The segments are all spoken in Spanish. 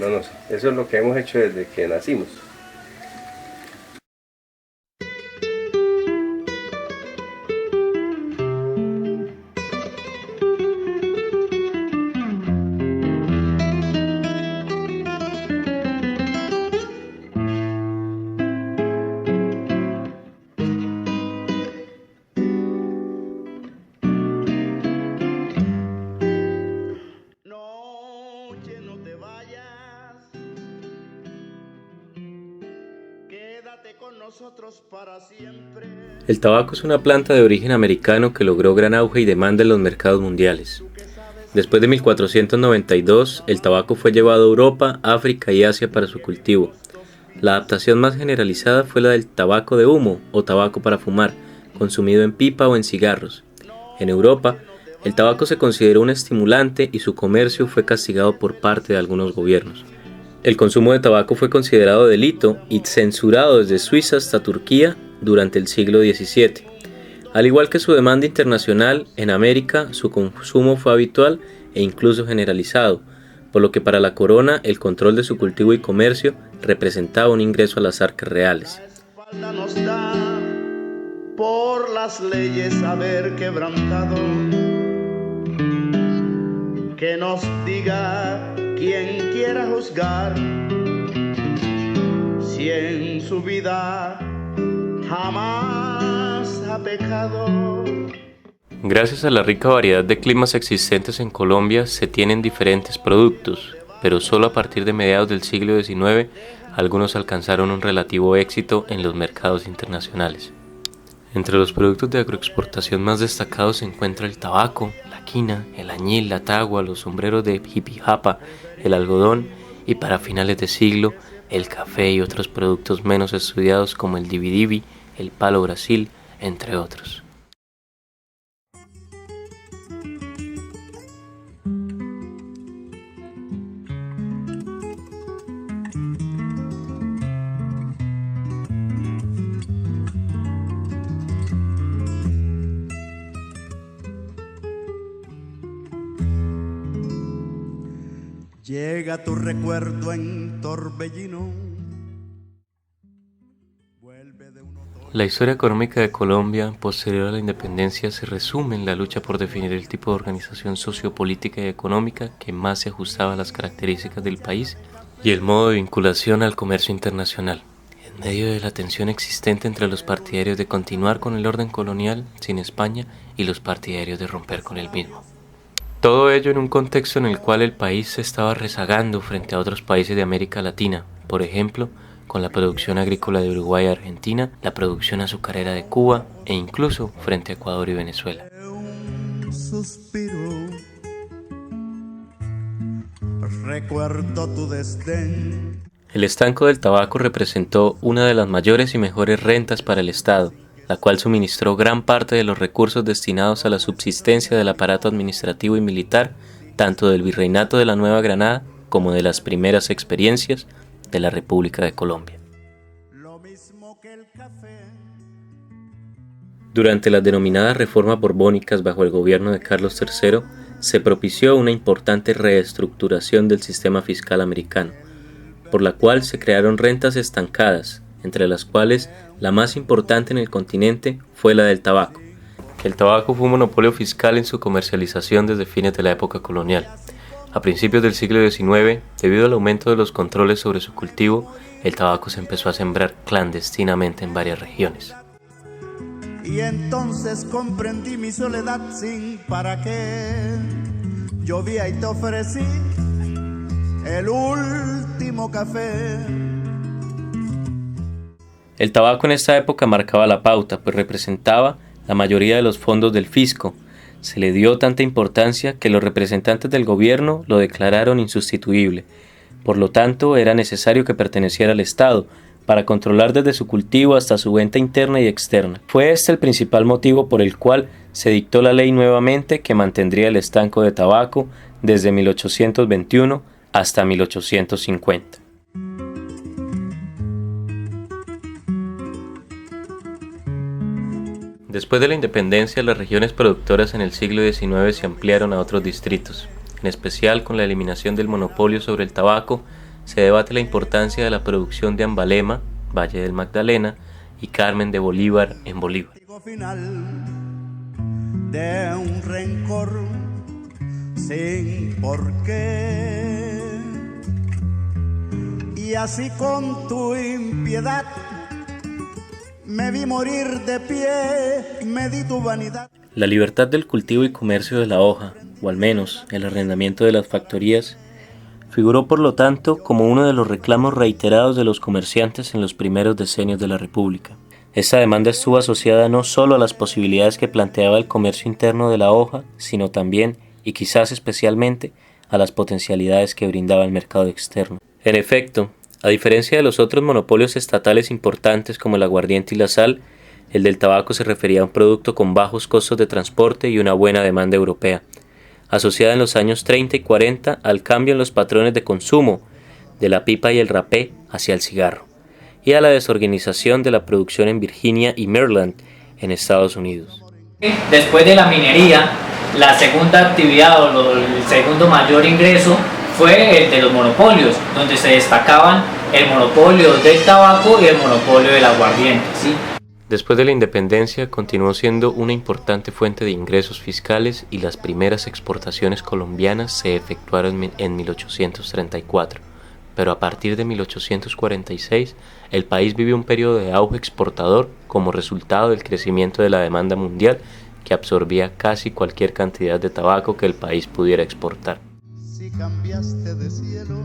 no sé. Eso es lo que hemos hecho desde que nacimos. Con nosotros para siempre. El tabaco es una planta de origen americano que logró gran auge y demanda en los mercados mundiales. Después de 1492, el tabaco fue llevado a Europa, África y Asia para su cultivo. La adaptación más generalizada fue la del tabaco de humo o tabaco para fumar, consumido en pipa o en cigarros. En Europa, el tabaco se consideró un estimulante y su comercio fue castigado por parte de algunos gobiernos. El consumo de tabaco fue considerado delito y censurado desde Suiza hasta Turquía durante el siglo XVII. Al igual que su demanda internacional, en América su consumo fue habitual e incluso generalizado, por lo que para la corona el control de su cultivo y comercio representaba un ingreso a las arcas reales. La espalda nos da por las leyes haber quebrantado, que nos diga quien quiera juzgar, si en su vida jamás ha pecado. Gracias a la rica variedad de climas existentes en Colombia se tienen diferentes productos, pero solo a partir de mediados del siglo XIX algunos alcanzaron un relativo éxito en los mercados internacionales. Entre los productos de agroexportación más destacados se encuentra el tabaco, la quina, el añil, la tagua, los sombreros de jipijapa, el algodón y para finales de siglo el café y otros productos menos estudiados como el dividivi, el palo Brasil, entre otros. Llega tu recuerdo en torbellino. La historia económica de Colombia posterior a la independencia se resume en la lucha por definir el tipo de organización sociopolítica y económica que más se ajustaba a las características del país y el modo de vinculación al comercio internacional, en medio de la tensión existente entre los partidarios de continuar con el orden colonial sin España y los partidarios de romper con el mismo. Todo ello en un contexto en el cual el país se estaba rezagando frente a otros países de América Latina, por ejemplo, con la producción agrícola de Uruguay y Argentina, la producción azucarera de Cuba e incluso frente a Ecuador y Venezuela. Un suspiro, recuerdo tu desdén. El estanco del tabaco representó una de las mayores y mejores rentas para el Estado, la cual suministró gran parte de los recursos destinados a la subsistencia del aparato administrativo y militar, tanto del Virreinato de la Nueva Granada como de las primeras experiencias de la República de Colombia. Durante las denominadas reformas borbónicas bajo el gobierno de Carlos III, se propició una importante reestructuración del sistema fiscal americano, por la cual se crearon rentas estancadas, entre las cuales la más importante en el continente fue la del tabaco. El tabaco fue un monopolio fiscal en su comercialización desde fines de la época colonial. A principios del siglo XIX, debido al aumento de los controles sobre su cultivo, el tabaco se empezó a sembrar clandestinamente en varias regiones. Y entonces comprendí mi soledad sin para qué. Llovía y te ofrecí el último café. El tabaco en esta época marcaba la pauta, pues representaba la mayoría de los fondos del fisco. Se le dio tanta importancia que los representantes del gobierno lo declararon insustituible. Por lo tanto, era necesario que perteneciera al Estado, para controlar desde su cultivo hasta su venta interna y externa. Fue este el principal motivo por el cual se dictó la ley nuevamente que mantendría el estanco de tabaco desde 1821 hasta 1850. Después de la independencia, las regiones productoras en el siglo XIX se ampliaron a otros distritos. En especial, con la eliminación del monopolio sobre el tabaco, se debate la importancia de la producción de Ambalema, Valle del Magdalena, y Carmen de Bolívar en Bolívar. Final de un rencor sin por qué, y así con tu impiedad me vi morir de pie, me di tu vanidad. La libertad del cultivo y comercio de la hoja, o al menos el arrendamiento de las factorías, figuró por lo tanto como uno de los reclamos reiterados de los comerciantes en los primeros decenios de la República. Esta demanda estuvo asociada no solo a las posibilidades que planteaba el comercio interno de la hoja, sino también, y quizás especialmente, a las potencialidades que brindaba el mercado externo. En efecto, a diferencia de los otros monopolios estatales importantes como el aguardiente y la sal, el del tabaco se refería a un producto con bajos costos de transporte y una buena demanda europea, asociada en los años 30 y 40 al cambio en los patrones de consumo de la pipa y el rapé hacia el cigarro, y a la desorganización de la producción en Virginia y Maryland, en Estados Unidos. Después de la minería, la segunda actividad o el segundo mayor ingreso fue el de los monopolios, donde se destacaban el monopolio del tabaco y el monopolio del aguardiente, ¿sí? Después de la independencia, continuó siendo una importante fuente de ingresos fiscales y las primeras exportaciones colombianas se efectuaron en 1834. Pero a partir de 1846, el país vivió un periodo de auge exportador como resultado del crecimiento de la demanda mundial que absorbía casi cualquier cantidad de tabaco que el país pudiera exportar. Si cambiaste de cielo,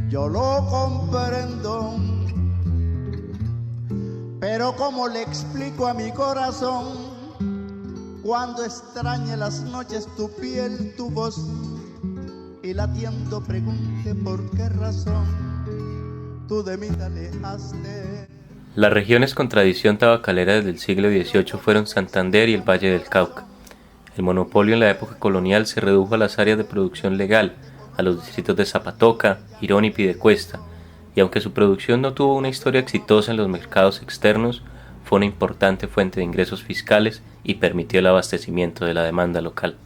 yo lo comprendo, pero ¿cómo le explico a mi corazón cuando extrañe las noches tu piel, tu voz? Y latiendo pregunte por qué razón tú de mí te alejaste. Las regiones con tradición tabacalera desde el siglo XVIII fueron Santander y el Valle del Cauca. El monopolio en la época colonial se redujo a las áreas de producción legal, a los distritos de Zapatoca, Girón y Piedecuesta, y aunque su producción no tuvo una historia exitosa en los mercados externos, fue una importante fuente de ingresos fiscales y permitió el abastecimiento de la demanda local.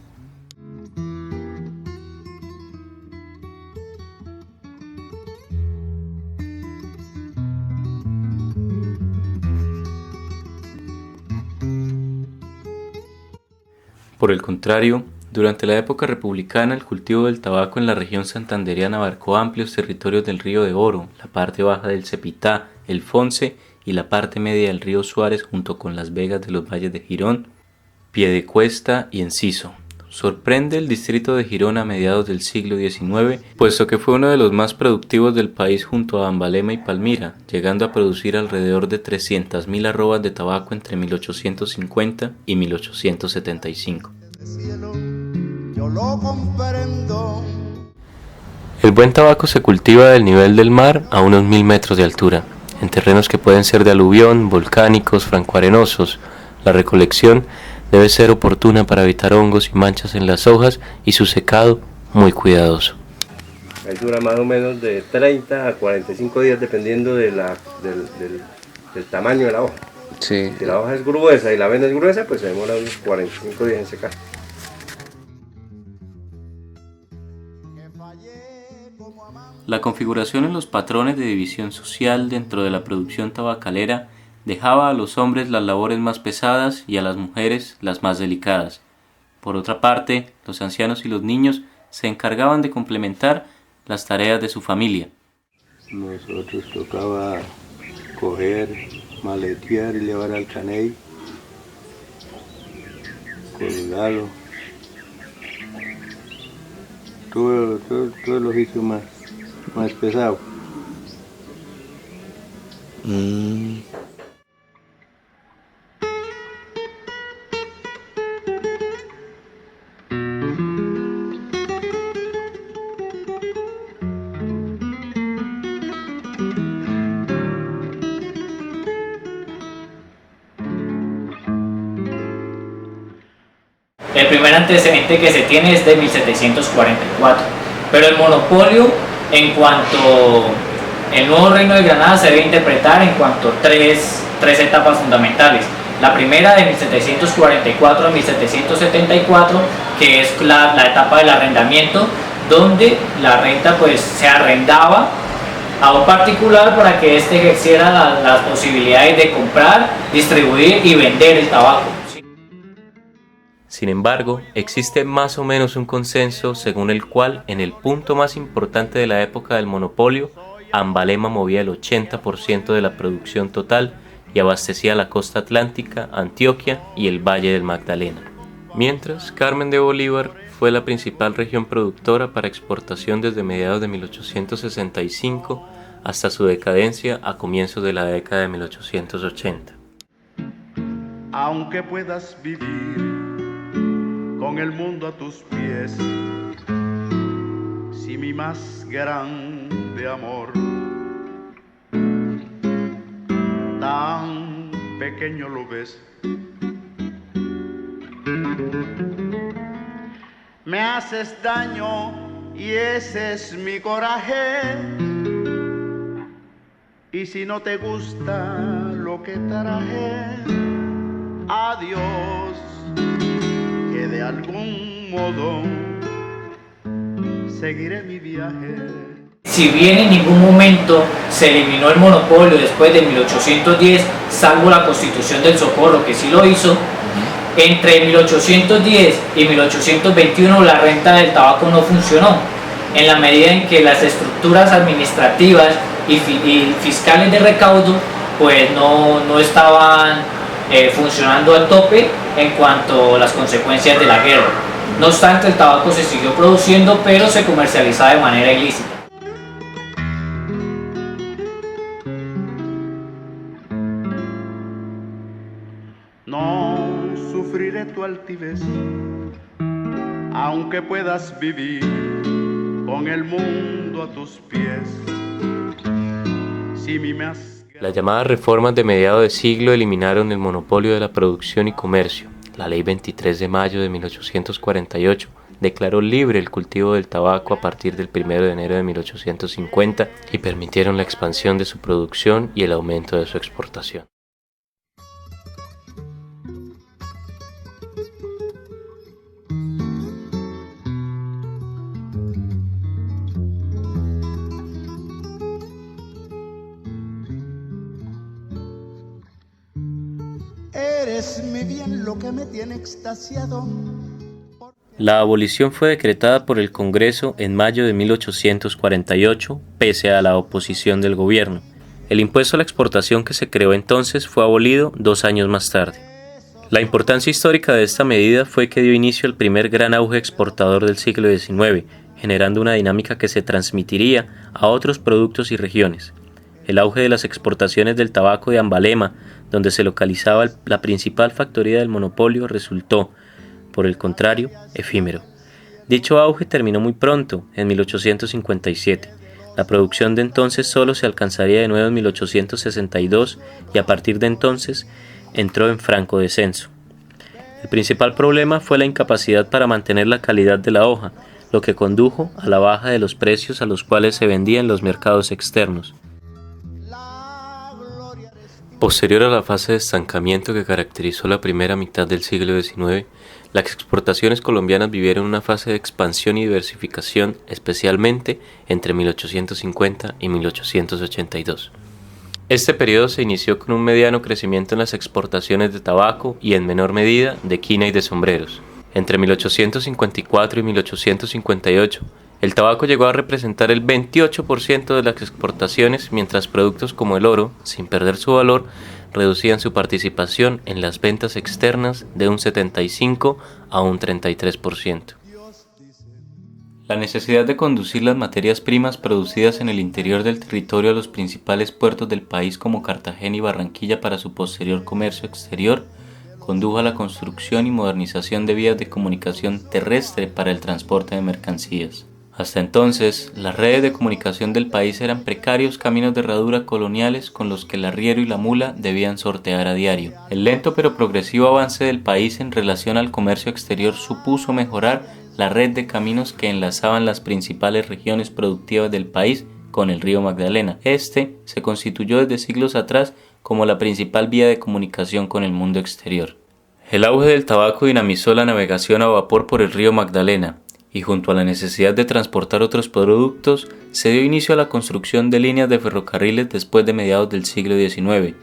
Por el contrario, durante la época republicana el cultivo del tabaco en la región santandereana abarcó amplios territorios del río de Oro, la parte baja del Cepitá, el Fonce y la parte media del río Suárez junto con las vegas de los valles de Girón, Piedecuesta y Enciso. Sorprende el distrito de Girón a mediados del siglo XIX, puesto que fue uno de los más productivos del país junto a Ambalema y Palmira, llegando a producir alrededor de 300.000 arrobas de tabaco entre 1850 y 1875. El buen tabaco se cultiva del nivel del mar a unos 1000 metros de altura, en terrenos que pueden ser de aluvión, volcánicos, francoarenosos. La recolección debe ser oportuna para evitar hongos y manchas en las hojas y su secado muy cuidadoso. Ahí dura más o menos de 30 a 45 días dependiendo del tamaño de la hoja. Sí. Si la hoja es gruesa y la vena es gruesa, pues se demora unos 45 días en secar. La configuración en los patrones de división social dentro de la producción tabacalera dejaba a los hombres las labores más pesadas y a las mujeres las más delicadas. Por otra parte, los ancianos y los niños se encargaban de complementar las tareas de su familia. Nosotros tocaba coger, maletear y llevar al caney, colgarlo. Todo el oficio más pesado. El primer antecedente que se tiene es de 1744, pero el monopolio en cuanto el nuevo reino de Granada se debe interpretar en cuanto a tres etapas fundamentales. La primera de 1744 a 1774, que es la etapa del arrendamiento, donde la renta pues se arrendaba a un particular para que éste ejerciera las posibilidades de comprar, distribuir y vender el tabaco. Sin embargo, existe más o menos un consenso según el cual, en el punto más importante de la época del monopolio, Ambalema movía el 80% de la producción total y abastecía la costa atlántica, Antioquia y el Valle del Magdalena. Mientras, Carmen de Bolívar fue la principal región productora para exportación desde mediados de 1865 hasta su decadencia a comienzos de la década de 1880. Aunque puedas vivir con el mundo a tus pies, si mi más grande amor tan pequeño lo ves, me haces daño y ese es mi coraje, y si no te gusta lo que traje, adiós, que de algún modo seguiré mi viaje. Si bien en ningún momento se eliminó el monopolio después de 1810, salvo la Constitución del Socorro, que sí lo hizo, entre 1810 y 1821 la renta del tabaco no funcionó, en la medida en que las estructuras administrativas y fiscales de recaudo pues no estaban funcionando al tope en cuanto a las consecuencias de la guerra. No obstante, el tabaco se siguió produciendo, pero se comercializaba de manera ilícita. No sufriré tu altivez, aunque puedas vivir con el mundo a tus pies. Si mi más... Las llamadas reformas de mediados de siglo eliminaron el monopolio de la producción y comercio. La Ley 23 de mayo de 1848 declaró libre el cultivo del tabaco a partir del 1 de enero de 1850 y permitieron la expansión de su producción y el aumento de su exportación. Eres mi bien, lo que me tiene extasiado. La abolición fue decretada por el Congreso en mayo de 1848, pese a la oposición del gobierno. El impuesto a la exportación que se creó entonces fue abolido 2 años más tarde. La importancia histórica de esta medida fue que dio inicio al primer gran auge exportador del siglo XIX, generando una dinámica que se transmitiría a otros productos y regiones. El auge de las exportaciones del tabaco de Ambalema, donde se localizaba la principal factoría del monopolio, resultó, por el contrario, efímero. Dicho auge terminó muy pronto, en 1857. La producción de entonces solo se alcanzaría de nuevo en 1862 y a partir de entonces entró en franco descenso. El principal problema fue la incapacidad para mantener la calidad de la hoja, lo que condujo a la baja de los precios a los cuales se vendía en los mercados externos. Posterior a la fase de estancamiento que caracterizó la primera mitad del siglo XIX, las exportaciones colombianas vivieron una fase de expansión y diversificación, especialmente entre 1850 y 1882. Este periodo se inició con un mediano crecimiento en las exportaciones de tabaco y, en menor medida, de quina y de sombreros. Entre 1854 y 1858, el tabaco llegó a representar el 28% de las exportaciones, mientras productos como el oro, sin perder su valor, reducían su participación en las ventas externas de un 75 a un 33%. La necesidad de conducir las materias primas producidas en el interior del territorio a los principales puertos del país como Cartagena y Barranquilla para su posterior comercio exterior condujo a la construcción y modernización de vías de comunicación terrestre para el transporte de mercancías. Hasta entonces, las redes de comunicación del país eran precarios caminos de herradura coloniales con los que el arriero y la mula debían sortear a diario. El lento pero progresivo avance del país en relación al comercio exterior supuso mejorar la red de caminos que enlazaban las principales regiones productivas del país con el río Magdalena. Este se constituyó desde siglos atrás como la principal vía de comunicación con el mundo exterior. El auge del tabaco dinamizó la navegación a vapor por el río Magdalena, y junto a la necesidad de transportar otros productos, se dio inicio a la construcción de líneas de ferrocarriles después de mediados del siglo XIX.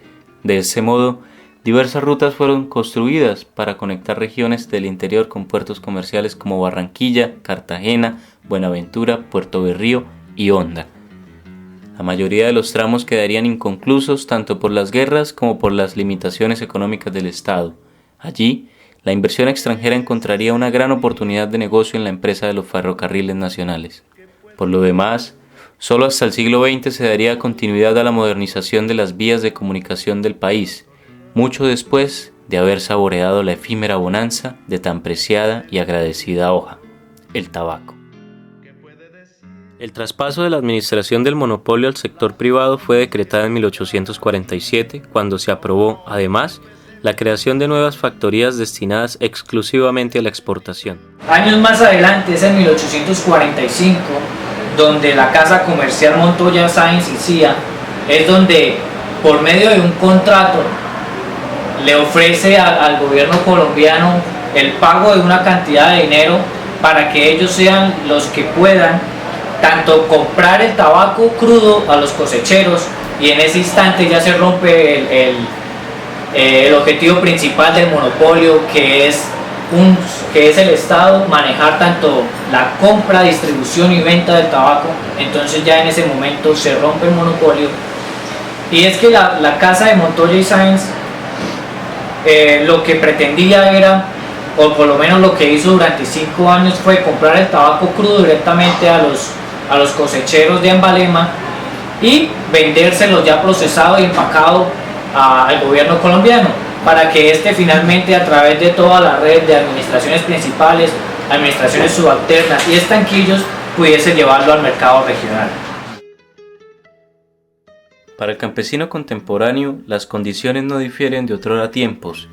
De ese modo, diversas rutas fueron construidas para conectar regiones del interior con puertos comerciales como Barranquilla, Cartagena, Buenaventura, Puerto Berrío y Honda. La mayoría de los tramos quedarían inconclusos tanto por las guerras como por las limitaciones económicas del Estado. Allí, la inversión extranjera encontraría una gran oportunidad de negocio en la empresa de los ferrocarriles nacionales. Por lo demás, solo hasta el siglo XX se daría continuidad a la modernización de las vías de comunicación del país, mucho después de haber saboreado la efímera bonanza de tan preciada y agradecida hoja, el tabaco. El traspaso de la administración del monopolio al sector privado fue decretada en 1847, cuando se aprobó, además, la creación de nuevas factorías destinadas exclusivamente a la exportación. Años más adelante, es en 1845, donde la Casa Comercial Montoya Sáenz y Cía es donde, por medio de un contrato, le ofrece al gobierno colombiano el pago de una cantidad de dinero para que ellos sean los que puedan tanto comprar el tabaco crudo a los cosecheros, y en ese instante ya se rompe el objetivo principal del monopolio, que es el Estado manejar tanto la compra, distribución y venta del tabaco. Entonces ya en ese momento se rompe el monopolio, y es que la casa de Montoya y Sáenz lo que pretendía era, o por lo menos lo que hizo durante 5 años, fue comprar el tabaco crudo directamente a los cosecheros de Ambalema y vendérselo ya procesado y empacado al gobierno colombiano, para que este finalmente, a través de toda la red de administraciones principales, administraciones subalternas y estanquillos, pudiese llevarlo al mercado regional. Para el campesino contemporáneo, las condiciones no difieren de otrora tiempos,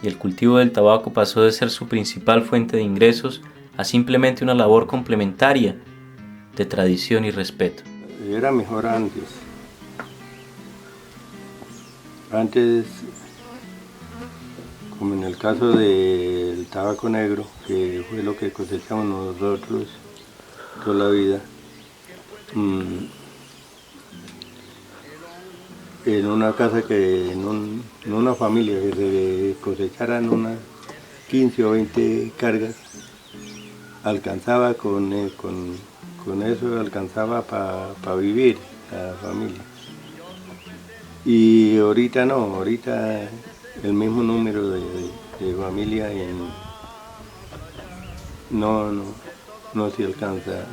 y el cultivo del tabaco pasó de ser su principal fuente de ingresos a simplemente una labor complementaria de tradición y respeto. Era mejor antes. Antes, como en el caso del tabaco negro, que fue lo que cosechamos nosotros toda la vida, en una casa en una familia que se cosecharan unas 15 o 20 cargas, alcanzaba con eso, alcanzaba para vivir la familia. Y ahorita no, ahorita el mismo número de familia no se alcanza.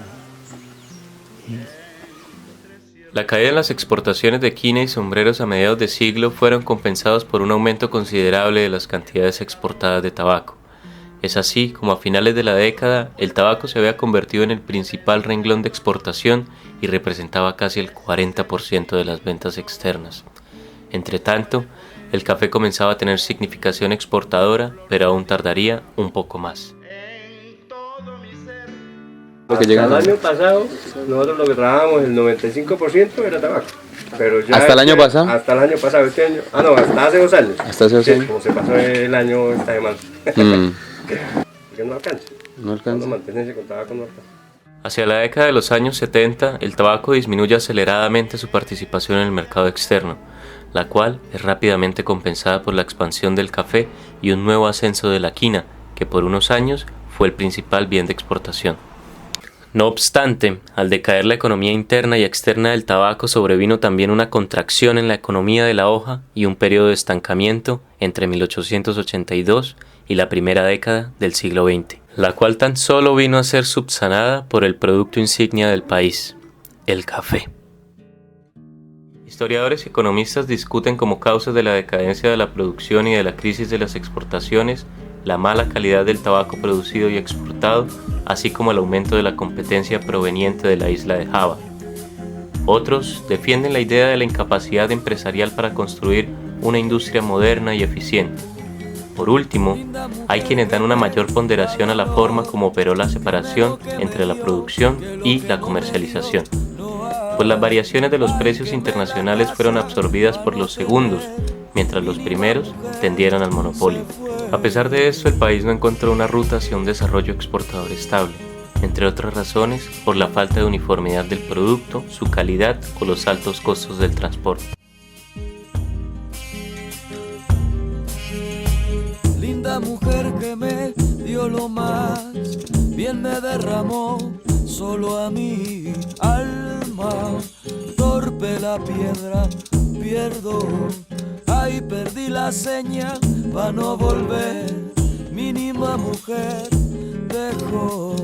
La caída en las exportaciones de quina y sombreros a mediados de siglo fueron compensados por un aumento considerable de las cantidades exportadas de tabaco. Es así como a finales de la década el tabaco se había convertido en el principal renglón de exportación y representaba casi el 40% de las ventas externas. Entretanto, el café comenzaba a tener significación exportadora, pero aún tardaría un poco más. Hasta el año pasado, nosotros lo que trabajábamos, el 95% era tabaco. Pero ya ¿Hasta el año pasado? Hasta el año pasado, este año. No, hasta hace 2 años. Hasta hace 2 años. Como se pasó el año, está de mal. Porque no alcanza. No alcanza. Cuando mantenerse con tabaco no alcanza. Hacia la década de los años 70, el tabaco disminuye aceleradamente su participación en el mercado externo, la cual es rápidamente compensada por la expansión del café y un nuevo ascenso de la quina, que por unos años fue el principal bien de exportación. No obstante, al decaer la economía interna y externa del tabaco, sobrevino también una contracción en la economía de la hoja y un periodo de estancamiento entre 1882 y la primera década del siglo XX, la cual tan solo vino a ser subsanada por el producto insignia del país, el café. Historiadores y economistas discuten como causas de la decadencia de la producción y de la crisis de las exportaciones la mala calidad del tabaco producido y exportado, así como el aumento de la competencia proveniente de la isla de Java. Otros defienden la idea de la incapacidad empresarial para construir una industria moderna y eficiente. Por último, hay quienes dan una mayor ponderación a la forma como operó la separación entre la producción y la comercialización, pues las variaciones de los precios internacionales fueron absorbidas por los segundos, mientras los primeros tendieron al monopolio. A pesar de esto, el país no encontró una ruta hacia un desarrollo exportador estable. entre otras razones por la falta de uniformidad del producto, su calidad o los altos costos del transporte. Linda mujer que me dio lo más, bien me derramó solo a mi alma. Torpe la piedra, pierdo, ay perdí la seña pa' no volver, mínima mujer dejó.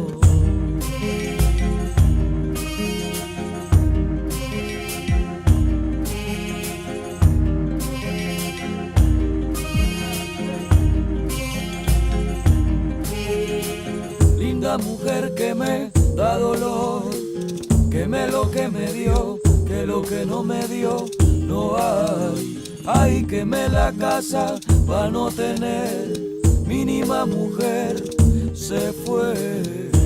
Linda mujer que me da dolor, que lo que me dio, que lo que no me dio, no hay. Ay, quemé la casa pa' no tener, mínima mujer se fue.